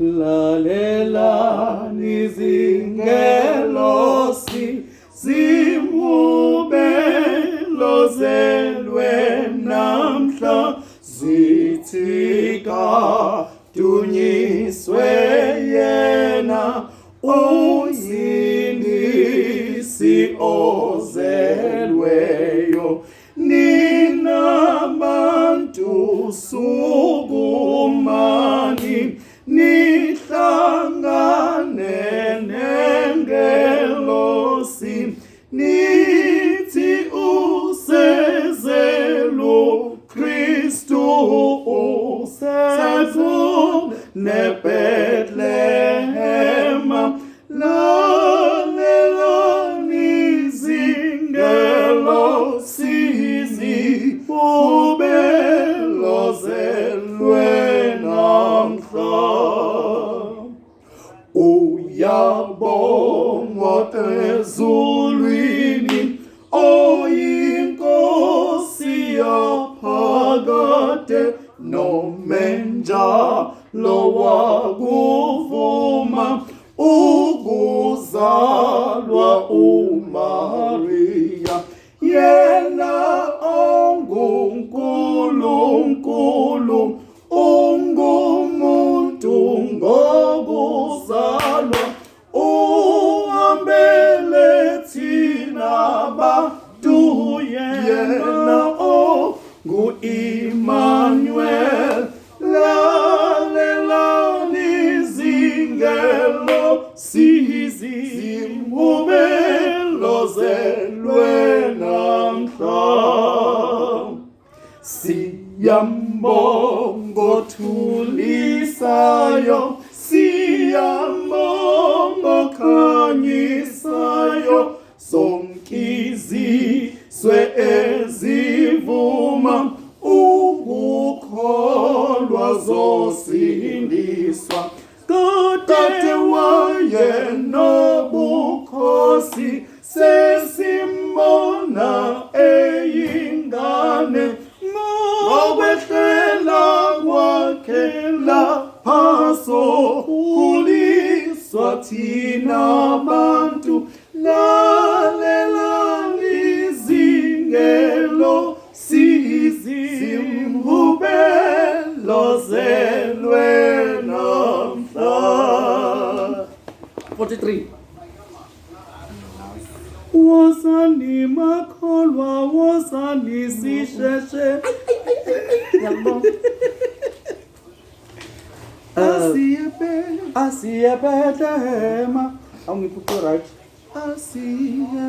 lalela nizingelosi zimubelozelwe namhla zithika dunyiswe yena uyindisi ozelweyo ninabantu sukumani nihlangane nengelosi nithi usezelu Kristu usezu neBethlehema lalela nizingelosi zimubelozelwe namhla uyabongwa ezulwini oyinkosi yaphakade nomenjalo wakuvuma ukuzalwa uMaria yena onguNkulunkulu ungumuntu ngokuzalwa uhambele thina bantu yena ongu-Emmanuel lalela nizingelosi zimubelozelwe namhla siyambonga othulisayo siyambonga okhanyisayo sonkiziswe ezivuma ukukholwa zosindiswa kade wayenobukhosi sesimbona eyingane ngokwehlela kwakhe lapha sokhuliswa thina bantu lalela nizingelosi zimubelozelwe namhla 43 wozani makholwa wozani sisheshe asiye Bethlehema awungiphucu right asiye